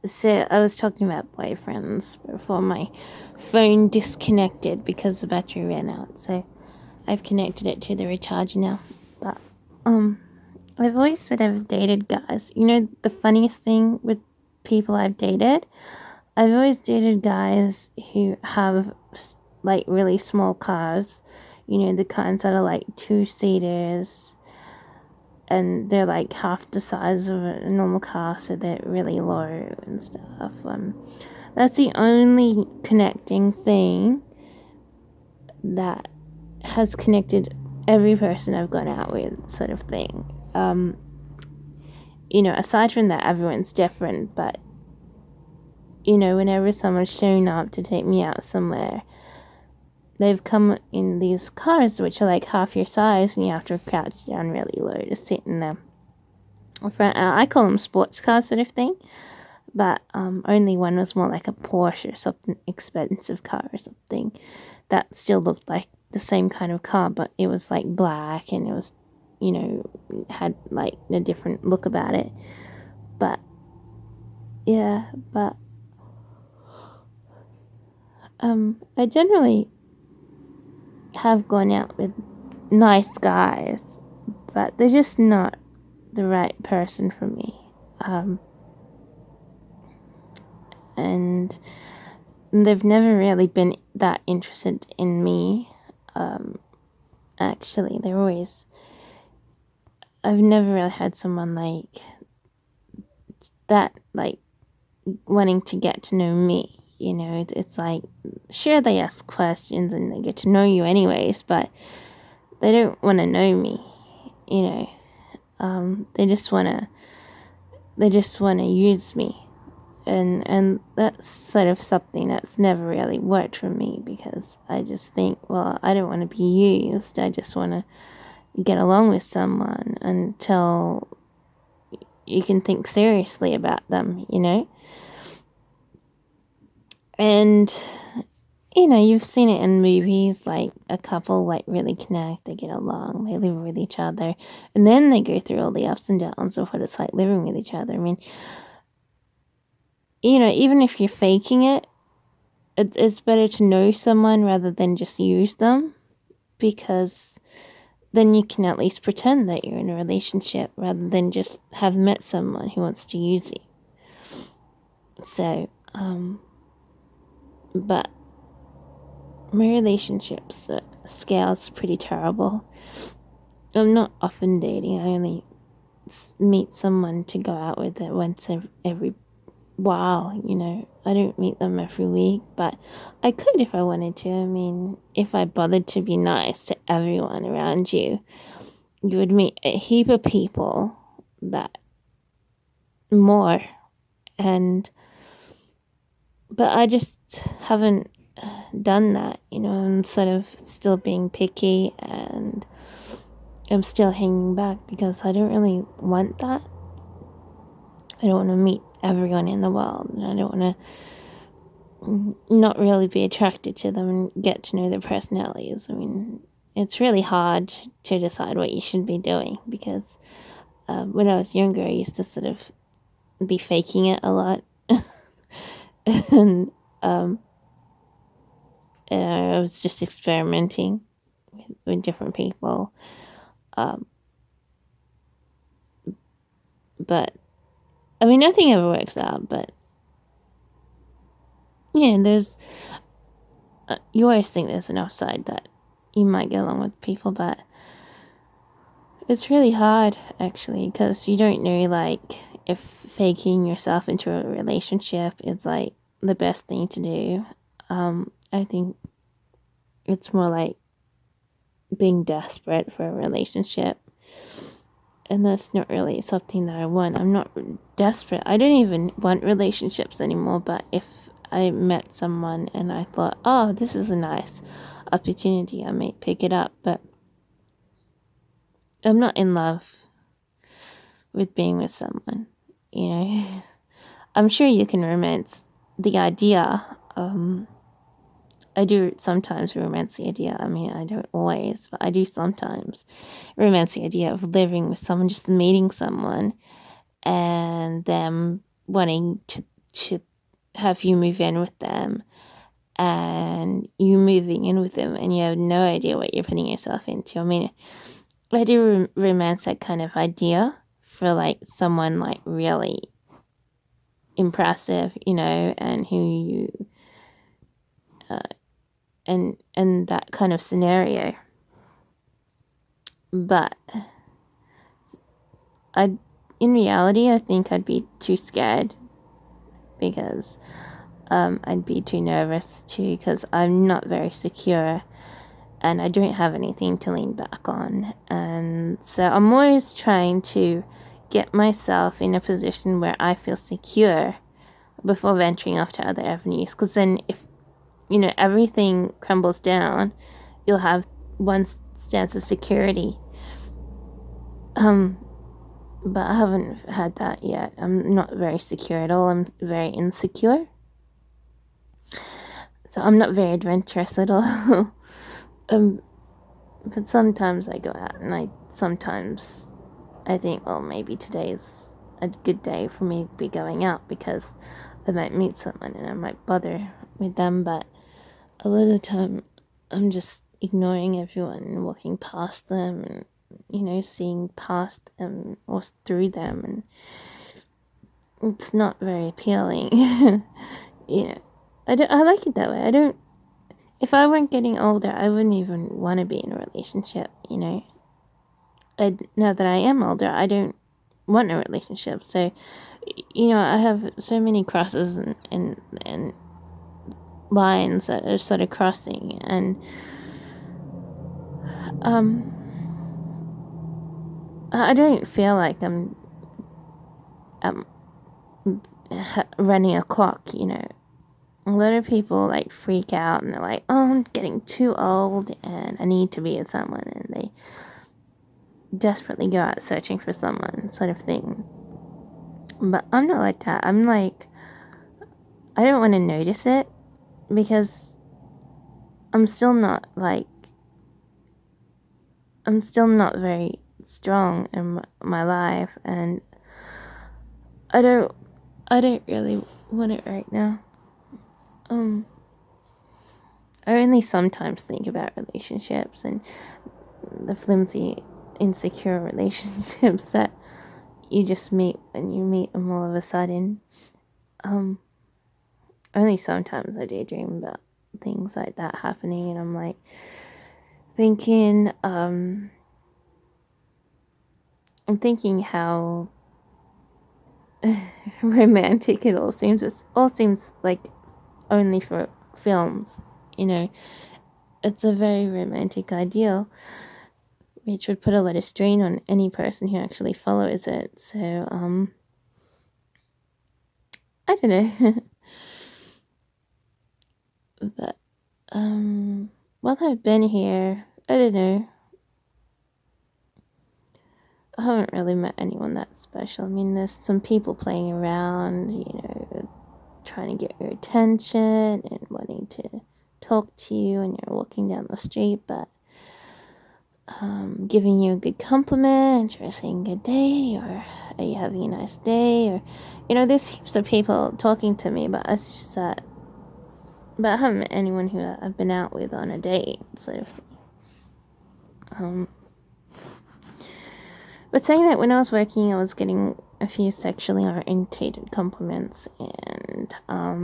So I was talking about boyfriends before my phone disconnected because the battery ran out. So I've connected it to the recharger now. But I've always said I've dated guys. You know the funniest thing with people I've dated? I've always dated guys who have like really small cars. You know, the kinds that are like 2-seaters, and they're like half the size of a normal car, so they're really low and stuff. That's the only connecting thing that has connected every person I've gone out with, sort of thing. You know, aside from that, everyone's different, but you know, whenever someone's shown up to take me out somewhere, they've come in these cars which are like half your size, and you have to crouch down really low to sit in them. I call them sports cars, sort of thing. But only one was more like a Porsche or something, expensive car or something that still looked like the same kind of car, but it was like black, and it was, you know, had like a different look about it. But yeah, but I generally have gone out with nice guys, but they're just not the right person for me. And they've never really been that interested in me. Actually, I've never really had someone like that, like wanting to get to know me. You know, it's like, sure, they ask questions and they get to know you anyways, but they don't want to know me. You know, they just wanna use me, and that's sort of something that's never really worked for me, because I just think, well, I don't want to be used. I just want to get along with someone until you can think seriously about them, you know? And, you know, you've seen it in movies, like a couple, like, really connect, they get along, they live with each other, and then they go through all the ups and downs of what it's like living with each other. I mean, you know, even if you're faking it, it's better to know someone rather than just use them, because then you can at least pretend that you're in a relationship rather than just have met someone who wants to use you. So, but my relationships scale's pretty terrible. I'm not often dating. I only meet someone to go out with it once every while, you know. I don't meet them every week, but I could if I wanted to. I mean, if I bothered to be nice to everyone around you, you would meet a heap of people that more. And but I just haven't done that, you know. I'm sort of still being picky, and I'm still hanging back because I don't really want that. I don't want to meet everyone in the world, and I don't want to not really be attracted to them and get to know their personalities. I mean, it's really hard to decide what you should be doing, because when I was younger, I used to sort of be faking it a lot. and I was just experimenting with different people. But I mean, nothing ever works out. But yeah, there's you always think there's an upside that you might get along with people, but it's really hard actually, because you don't know, like, if faking yourself into a relationship is like the best thing to do. I think it's more like being desperate for a relationship, and that's not really something that I want. I'm not desperate. I don't even want relationships anymore, but if I met someone and I thought, oh, this is a nice opportunity, I might pick it up. But I'm not in love with being with someone, you know. I'm sure you can romance the idea. I do sometimes romance the idea. I mean, I don't always, but I do sometimes romance the idea of living with someone, just meeting someone, and them wanting to have you move in with them, and you moving in with them and you have no idea what you're putting yourself into. I mean, I do romance that kind of idea for like someone like really impressive, and who you and that kind of scenario. But in reality, I think I'd be too scared because I'd be too nervous too, because I'm not very secure and I don't have anything to lean back on. And so I'm always trying to get myself in a position where I feel secure before venturing off to other avenues. Because then if, everything crumbles down, you'll have one stance of security. But I haven't had that yet. I'm not very secure at all. I'm very insecure. So I'm not very adventurous at all. But sometimes I go out and sometimes I think, well, maybe today's a good day for me to be going out because I might meet someone and I might bother with them, but a lot of the time I'm just ignoring everyone and walking past them and, seeing past them or through them, and it's not very appealing. I like it that way. If I weren't getting older, I wouldn't even want to be in a relationship, now that I am older, I don't want a relationship. So, I have so many crosses and lines that are sort of crossing, and I don't feel like I'm running a clock, A lot of people like freak out and they're like, oh, I'm getting too old and I need to be with someone, and they desperately go out searching for someone, sort of thing. But I'm not like that. I'm like, I don't want to notice it because I'm still not very strong in my life, and I don't really want it right now. I only sometimes think about relationships and the flimsy, insecure relationships that you just meet when you meet them all of a sudden. Only sometimes I daydream about things like that happening, and I'm like thinking, I'm thinking how romantic it all seems. It all seems like only for films, It's a very romantic ideal, which would put a lot of strain on any person who actually follows it. So, I don't know. But, while I've been here, I don't know. I haven't really met anyone that special. I mean, there's some people playing around, trying to get your attention and wanting to talk to you when you're walking down the street, but giving you a good compliment or saying good day or are you having a nice day, or there's heaps of people talking to me, but it's just that, but I haven't met anyone who I've been out with on a date, sort of thing. But saying that, when I was working, I was getting a few sexually orientated compliments, and I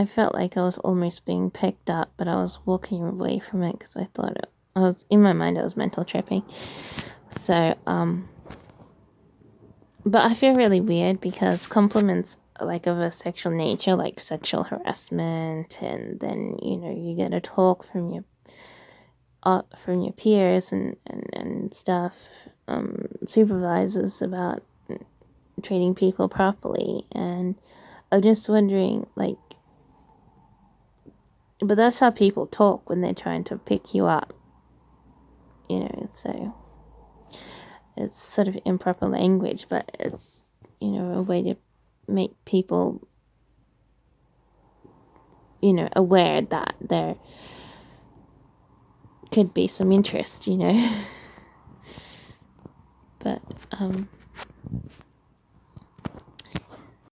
felt like I was almost being picked up, but I was walking away from it because I thought in my mind I was mental tripping. So, but I feel really weird because compliments like of a sexual nature, like sexual harassment, and then you get a talk from your peers and stuff, supervisors, about treating people properly, and I'm just wondering, like, but that's how people talk when they're trying to pick you up, so it's sort of improper language, but it's, a way to make people, aware that there could be some interest, but Um,